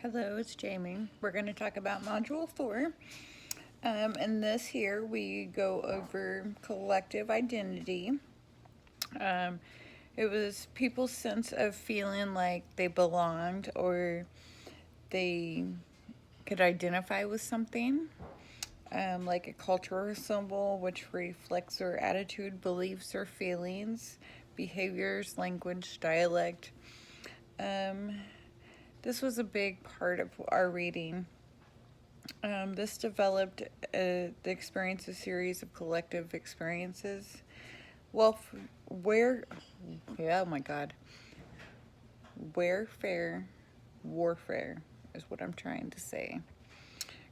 Hello, it's Jamie. We're going to talk about Module 4. In this here, we go over collective identity. Um, it was people's sense of feeling like they belonged or they could identify with something, like a cultural symbol which reflects their attitude, beliefs, or feelings, behaviors, language, dialect. Um, this was a big part of our reading. This developed the experience a series of collective experiences. Well, where, yeah, oh my God, warfare, warfare is what I'm trying to say.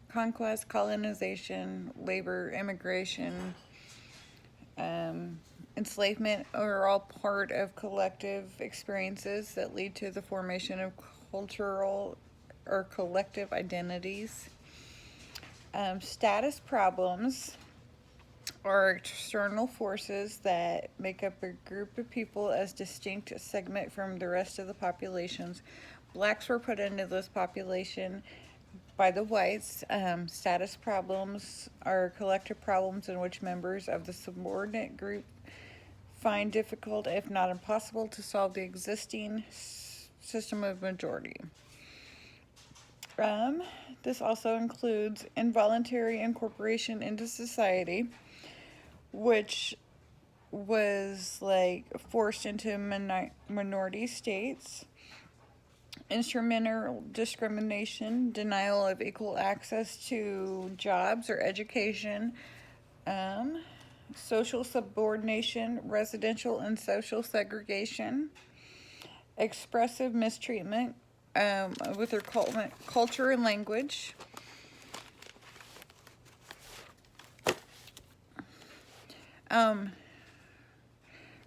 Conquest, colonization, labor, immigration, um, enslavement are all part of collective experiences that lead to the formation of cultural or collective identities. Status problems are external forces that make up a group of people as distinct segment from the rest of the populations. Blacks were put into this population by the whites. Status problems are collective problems in which members of the subordinate group find difficult, if not impossible, to solve the existing system of majority. Um, this also includes involuntary incorporation into society, which was like forced into minority states, instrumental discrimination, denial of equal access to jobs or education, um, social subordination, residential and social segregation, expressive mistreatment with their culture and language. Um,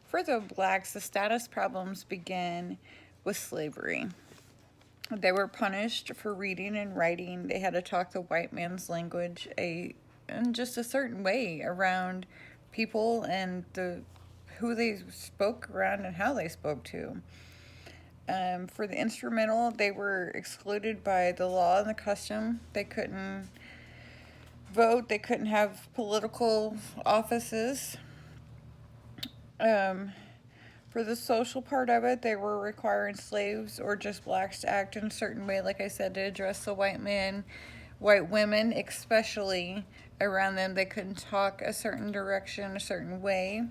for the blacks, the status problems began with slavery. They were punished for reading and writing. They had to talk the white man's language in just a certain way around people and who they spoke around and how they spoke to. For the instrumental, they were excluded by the law and the custom. They couldn't vote. They couldn't have political offices. Um, For the social part of it, they were requiring slaves or just blacks to act in a certain way, like I said, to address the white men, white women, especially around them. They couldn't talk a certain direction, a certain way.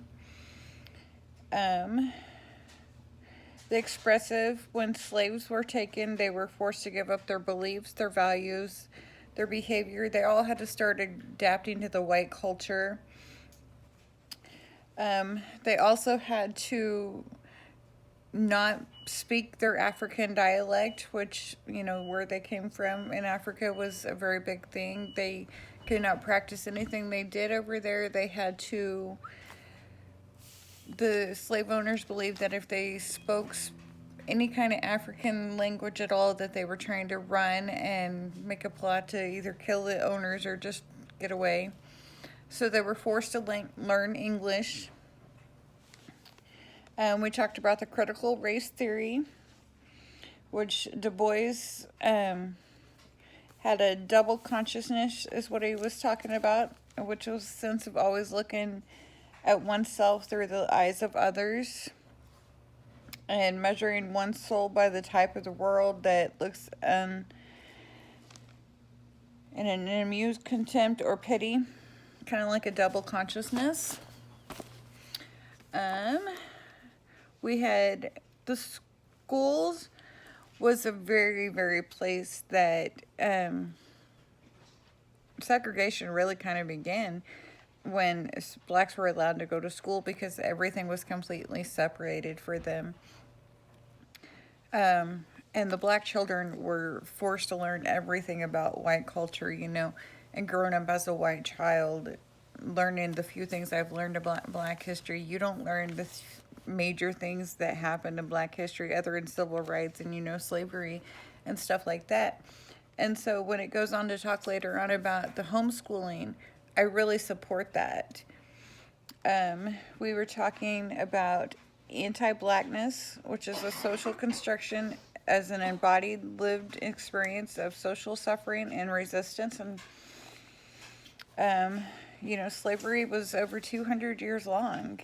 Um, the expressive, when slaves were taken, they were forced to give up their beliefs, their values, their behavior. They all had to start adapting to the white culture. They also had to not speak their African dialect, which, where they came from in Africa was a very big thing. They could not practice anything they did over there. The slave owners believed that if they spoke any kind of African language at all, that they were trying to run and make a plot to either kill the owners or just get away. So they were forced to learn English. We talked about the critical race theory, which Du Bois had a double consciousness, is what he was talking about, which was a sense of always looking at oneself through the eyes of others and measuring one's soul by the type of the world that looks in an amused contempt or pity, kind of like a double consciousness. Um, we had the schools was a very, very place that segregation really kind of began when blacks were allowed to go to school because everything was completely separated for them. And the black children were forced to learn everything about white culture, and growing up as a white child, learning the few things I've learned about black history. You don't learn the major things that happened in black history other than civil rights and, slavery and stuff like that. And so when it goes on to talk later on about the homeschooling, I really support that. We were talking about anti-blackness, which is a social construction as an embodied lived experience of social suffering and resistance. And slavery was over 200 years long.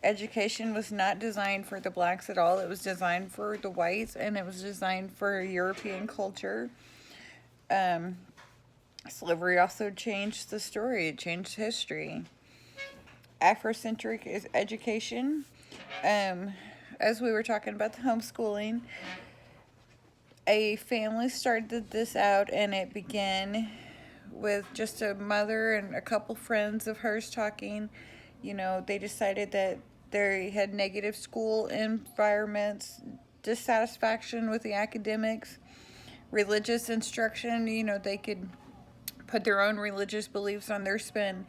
Education was not designed for the blacks at all. It was designed for the whites, and it was designed for European culture. Slavery also changed the story. It changed history. Afrocentric is education. As we were talking about the homeschooling, a family started this out, and it began with just a mother and a couple friends of hers talking. They decided that they had negative school environments, dissatisfaction with the academics, religious instruction. They could put their own religious beliefs on their spin.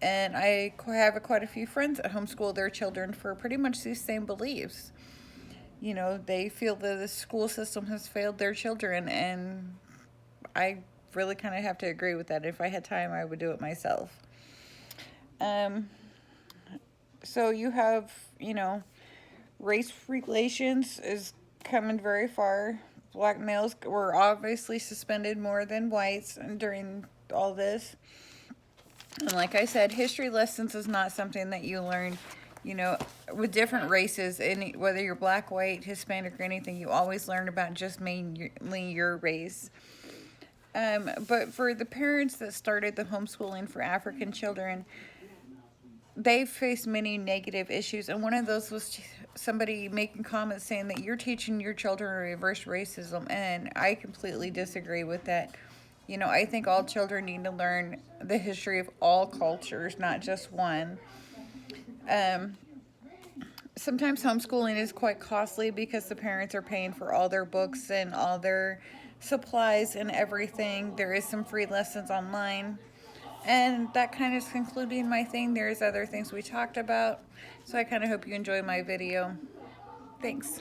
And I have quite a few friends that homeschool their children for pretty much these same beliefs. They feel that the school system has failed their children, and I really kind of have to agree with that. If I had time, I would do it myself. So you have, race relations is coming very far. Black males were obviously suspended more than whites during all this. And like I said, history lessons is not something that you learn, with different races. And whether you're black, white, Hispanic, or anything, you always learn about just mainly your race. But for the parents that started the homeschooling for African children, they faced many negative issues. And one of those was somebody making comments saying that you're teaching your children to reverse racism. And I completely disagree with that. I think all children need to learn the history of all cultures, not just one. Sometimes homeschooling is quite costly because the parents are paying for all their books and all their supplies and everything. There is some free lessons online. And that kind of is concluding my thing. There's other things we talked about. So I kind of hope you enjoy my video. Thanks.